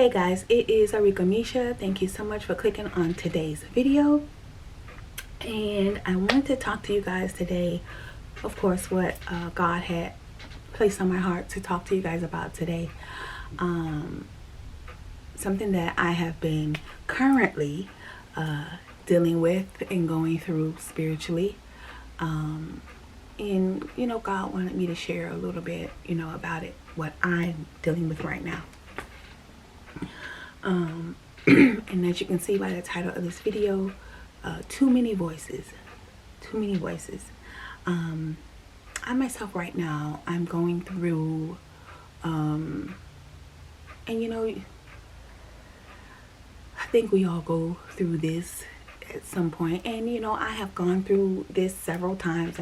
Hey guys, it is Arika Misha. Thank you so much for clicking on today's video. And I wanted to talk to you guys today, of course, what God had placed on my heart to talk to you guys about today. Something that I have been currently dealing with and going through spiritually. And, God wanted me to share a little bit, about it, what I'm dealing with right now. And as you can see by the title of this video, too many voices. I myself right now, I'm going through, and I think we all go through this at some point. And I have gone through this several times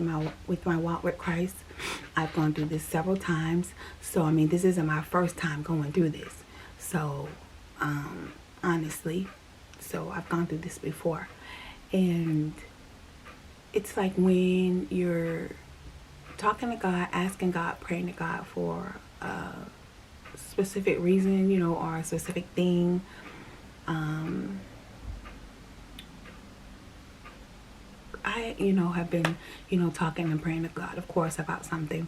with my walk with Christ. I've gone through this several times. So this isn't my first time going through this. So honestly, so I've gone through this before. And it's like when you're talking to God, asking God, praying to God for a specific reason, or a specific thing. I, have been, talking and praying to God, of course, about something.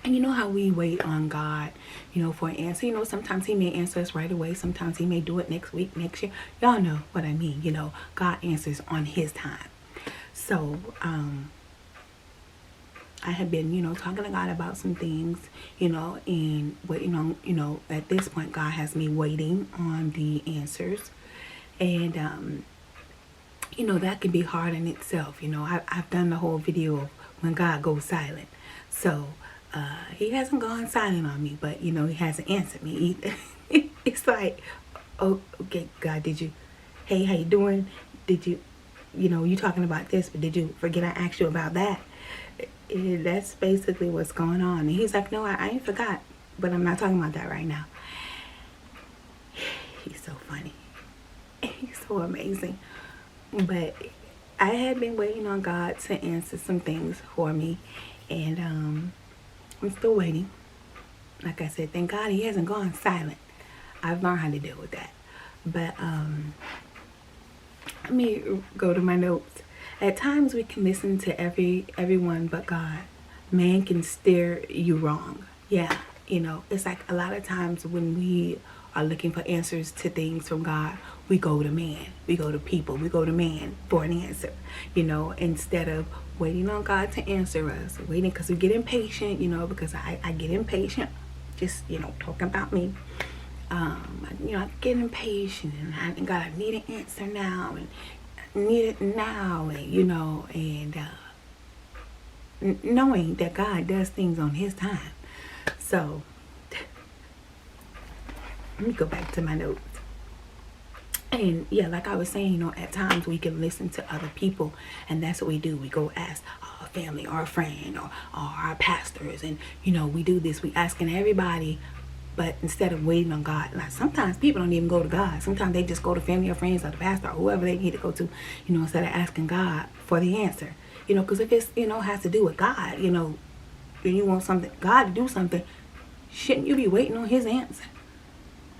And you know how we wait on God, for an answer. Sometimes he may answer us right away. Sometimes he may do it next week, next year. Y'all know what I mean. God answers on his time. So, I have been, talking to God about some things, and waiting on, at this point, God has me waiting on the answers. And, that can be hard in itself. I've done the whole video of when God goes silent. So, he hasn't gone silent on me, but, he hasn't answered me either. It's like, oh, okay, God, hey, how you doing? Did you, you talking about this, but did you forget I asked you about that? That's basically what's going on. And he's like, no, I ain't forgot, but I'm not talking about that right now. He's so funny. He's so amazing. But I had been waiting on God to answer some things for me, and I'm still waiting. Like I said, thank God he hasn't gone silent. I've learned how to deal with that. But let me go to my notes. At times we can listen to everyone but God. Man can steer you wrong. Yeah, it's like a lot of times when we are looking for answers to things from God, we go to man, we go to people, we go to man for an answer, instead of waiting on God to answer us, waiting because we get impatient, because I get impatient, just, talking about me. I get impatient and I think God, I need an answer now and need it now, and, knowing that God does things on his time. So, let me go back to my notes. And yeah, like I was saying, at times we can listen to other people, and that's what we do. We go ask our family or a friend or our pastors, and we do this. We asking everybody, but instead of waiting on God, like sometimes people don't even go to God. Sometimes they just go to family or friends or the pastor or whoever they need to go to, instead of asking God for the answer. Because if it's has to do with God, and you want something God to do something, shouldn't you be waiting on his answer?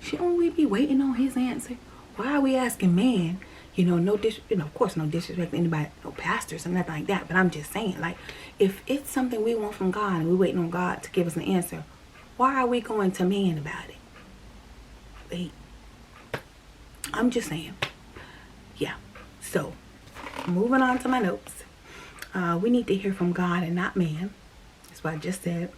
Shouldn't we be waiting on his answer? Why are we asking man? Of course, no disrespect to anybody, no pastors or nothing like that. But I'm just saying, like, if it's something we want from God and we're waiting on God to give us an answer, why are we going to man about it? Wait, I'm just saying. Yeah. So, moving on to my notes. We need to hear from God and not man. That's what I just said.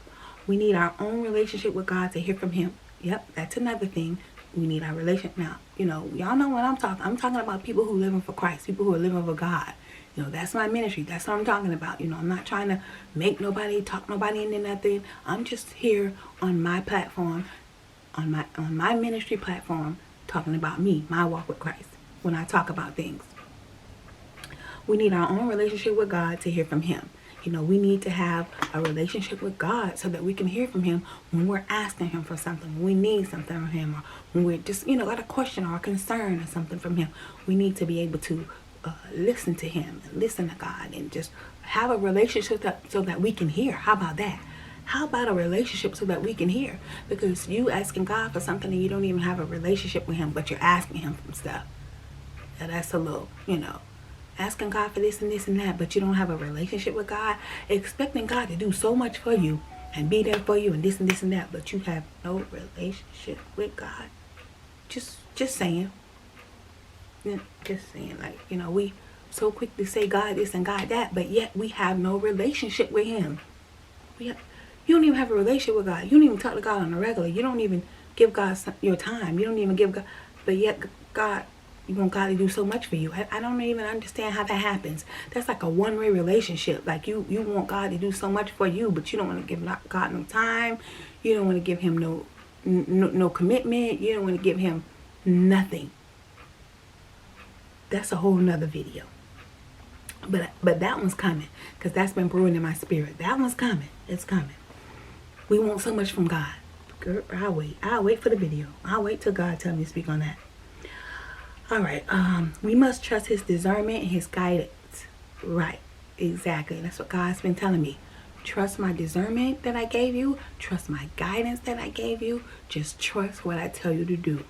We need our own relationship with God to hear from him. Yep, that's another thing. We need our relationship. Now, y'all know what I'm talking. I'm talking about people who are living for Christ, people who are living for God. That's my ministry. That's what I'm talking about. I'm not trying to make nobody, talk nobody into nothing. I'm just here on my platform, on my ministry platform, talking about me, my walk with Christ, when I talk about things. We need our own relationship with God to hear from him. We need to have a relationship with God so that we can hear from him when we're asking him for something, when we need something from him, or when we're just, got a question or a concern or something from him. We need to be able to listen to him and listen to God and just have a relationship so that we can hear. How about that? How about a relationship so that we can hear? Because you asking God for something and you don't even have a relationship with him, but you're asking him for stuff. And that's a little, asking God for this and this and that, but you don't have a relationship with God, expecting God to do so much for you and be there for you and this and that, but you have no relationship with God. Just saying. Just saying, like, we so quick to say God this and God that, but yet we have no relationship with him. You don't even have a relationship with God. You don't even talk to God on a regular. You don't even give God your time. You don't even give God, but yet God, you want God to do so much for you. I don't even understand how that happens. That's like a one-way relationship. Like you want God to do so much for you, but you don't want to give God no time. You don't want to give him no commitment. You don't want to give him nothing. That's a whole nother video. But that one's coming, because that's been brewing in my spirit. That one's coming. It's coming. We want so much from God. Girl, I'll wait for the video. I'll wait till God tells me to speak on that. All right. We must trust his discernment and his guidance. Right. Exactly. That's what God's been telling me. Trust my discernment that I gave you. Trust my guidance that I gave you. Just trust what I tell you to do.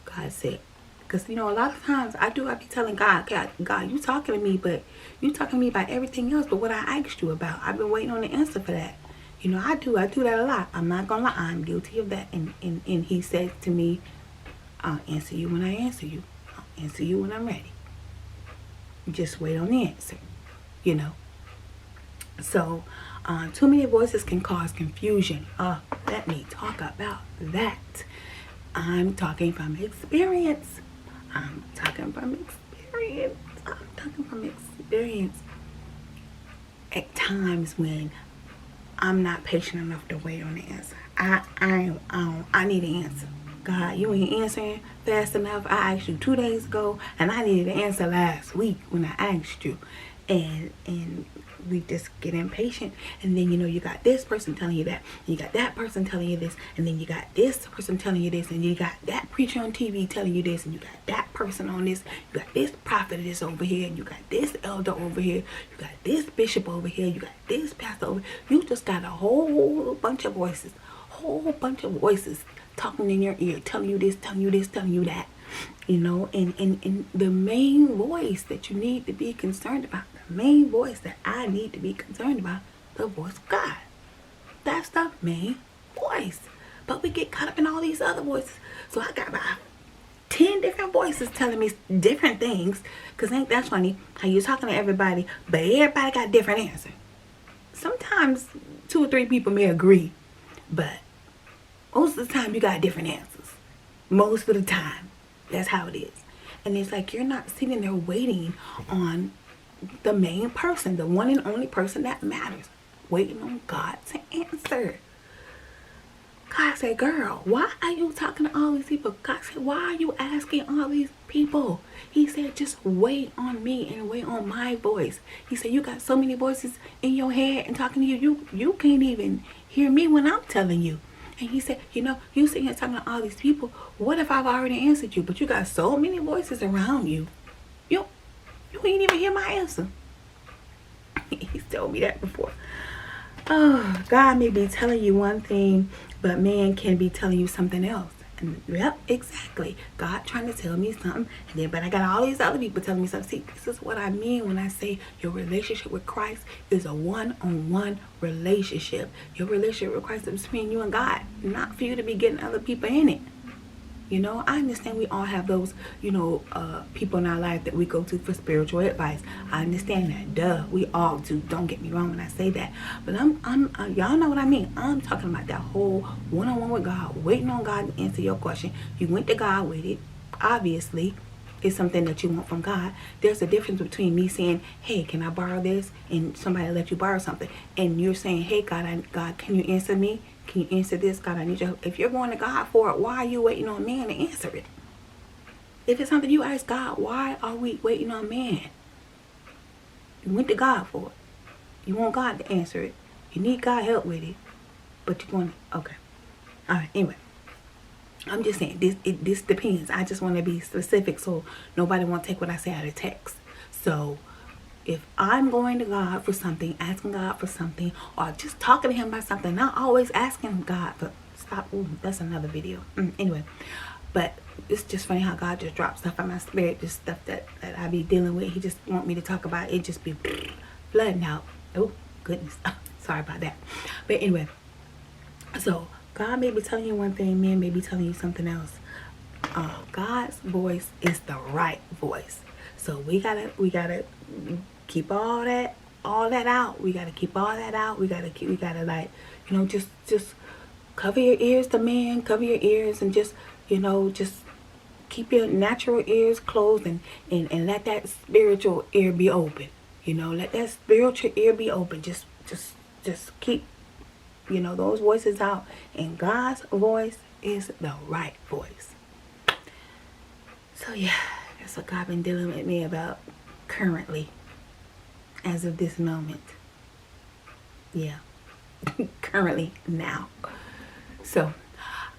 God said. Because, a lot of times I be telling God, you talking to me, but you talking to me about everything else but what I asked you about. I've been waiting on the answer for that. I do that a lot. I'm not going to lie. I'm guilty of that. And he says to me, I'll answer you when I answer you. I'll answer you when I'm ready. Just wait on the answer, So, too many voices can cause confusion. Let me talk about that. I'm talking from experience. I'm talking from experience. At times when I'm not patient enough to wait on the answer. I need an answer. God, you ain't answering fast enough. I asked you 2 days ago, and I needed an answer last week when I asked you. And we just get impatient, and then you got this person telling you that, and you got that person telling you this, and then you got this person telling you this, and you got that preacher on TV telling you this, and you got that person on this, you got this prophetess over here, and you got this elder over here, you got this bishop over here, you got this pastor over here. You just got a whole bunch of voices talking in your ear, telling you this, telling you this, telling you that. And the main voice that you need to be concerned about, the main voice that I need to be concerned about, the voice of God. That's the main voice. But we get caught up in all these other voices. So I got about 10 different voices telling me different things. Because ain't that funny how you're talking to everybody, but everybody got different answers. Sometimes 2 or 3 people may agree, but most of the time you got different answers. Most of the time. That's how it is. And it's like you're not sitting there waiting on the main person, the one and only person that matters. Waiting on God to answer. God said, girl, why are you talking to all these people? God said, why are you asking all these people? He said, just wait on me and wait on my voice. He said, you got so many voices in your head and talking to you. You can't even hear me when I'm telling you. And he said, you sitting here talking to all these people. What if I've already answered you? But you got so many voices around you. You ain't even hear my answer. He's told me that before. Oh, God may be telling you one thing, but man can be telling you something else. And yep, exactly. God trying to tell me something, but I got all these other people telling me something. See, this is what I mean when I say your relationship with Christ is a one-on-one relationship. Your relationship with Christ is between you and God, not for you to be getting other people in it. I understand we all have those, people in our life that we go to for spiritual advice. I understand that. Duh, we all do. Don't get me wrong when I say that. But I'm y'all know what I mean. I'm talking about that whole one-on-one with God, waiting on God to answer your question. You went to God with it. Obviously, it's something that you want from God. There's a difference between me saying, hey, can I borrow this? And somebody let you borrow something. And you're saying, hey, God, can you answer me? Can you answer this? God, I need your help. If you're going to God for it, why are you waiting on man to answer it? If it's something you ask God, why are we waiting on man? You went to God for it. You want God to answer it. You need God help with it. But you're going to, okay. All right, anyway. I'm just saying, this depends. I just want to be specific so nobody won't take what I say out of text. So, if I'm going to God for something, asking God for something, or just talking to him about something, not always asking God for stop. Ooh, that's another video. Anyway, but it's just funny how God just drops stuff in my spirit, just stuff that I be dealing with. He just want me to talk about it, just be flooding out. Oh goodness, sorry about that. But anyway, so God may be telling you one thing, man may be telling you something else. God's voice is the right voice. So we gotta keep all that out. We gotta keep all that out. We gotta like, you know, just cover your ears to man, cover your ears, and just, you know, just keep your natural ears closed, and let that spiritual ear be open. You know, let that spiritual ear be open. Just keep, you know, those voices out. And God's voice is the right voice. So yeah, that's what God been dealing with me about currently, as of this moment. Yeah, currently now. So,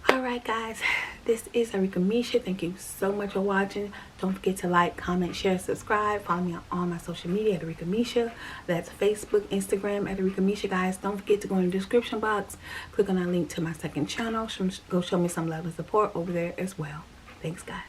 alright guys, this is Arika Misha. Thank you so much for watching. Don't forget to like, comment, share, subscribe. Follow me on all my social media at Arika Misha. That's Facebook, Instagram at Arika Misha, guys. Don't forget to go in the description box. Click on that link to my second channel. Go show me some love and support over there as well. Thanks, guys.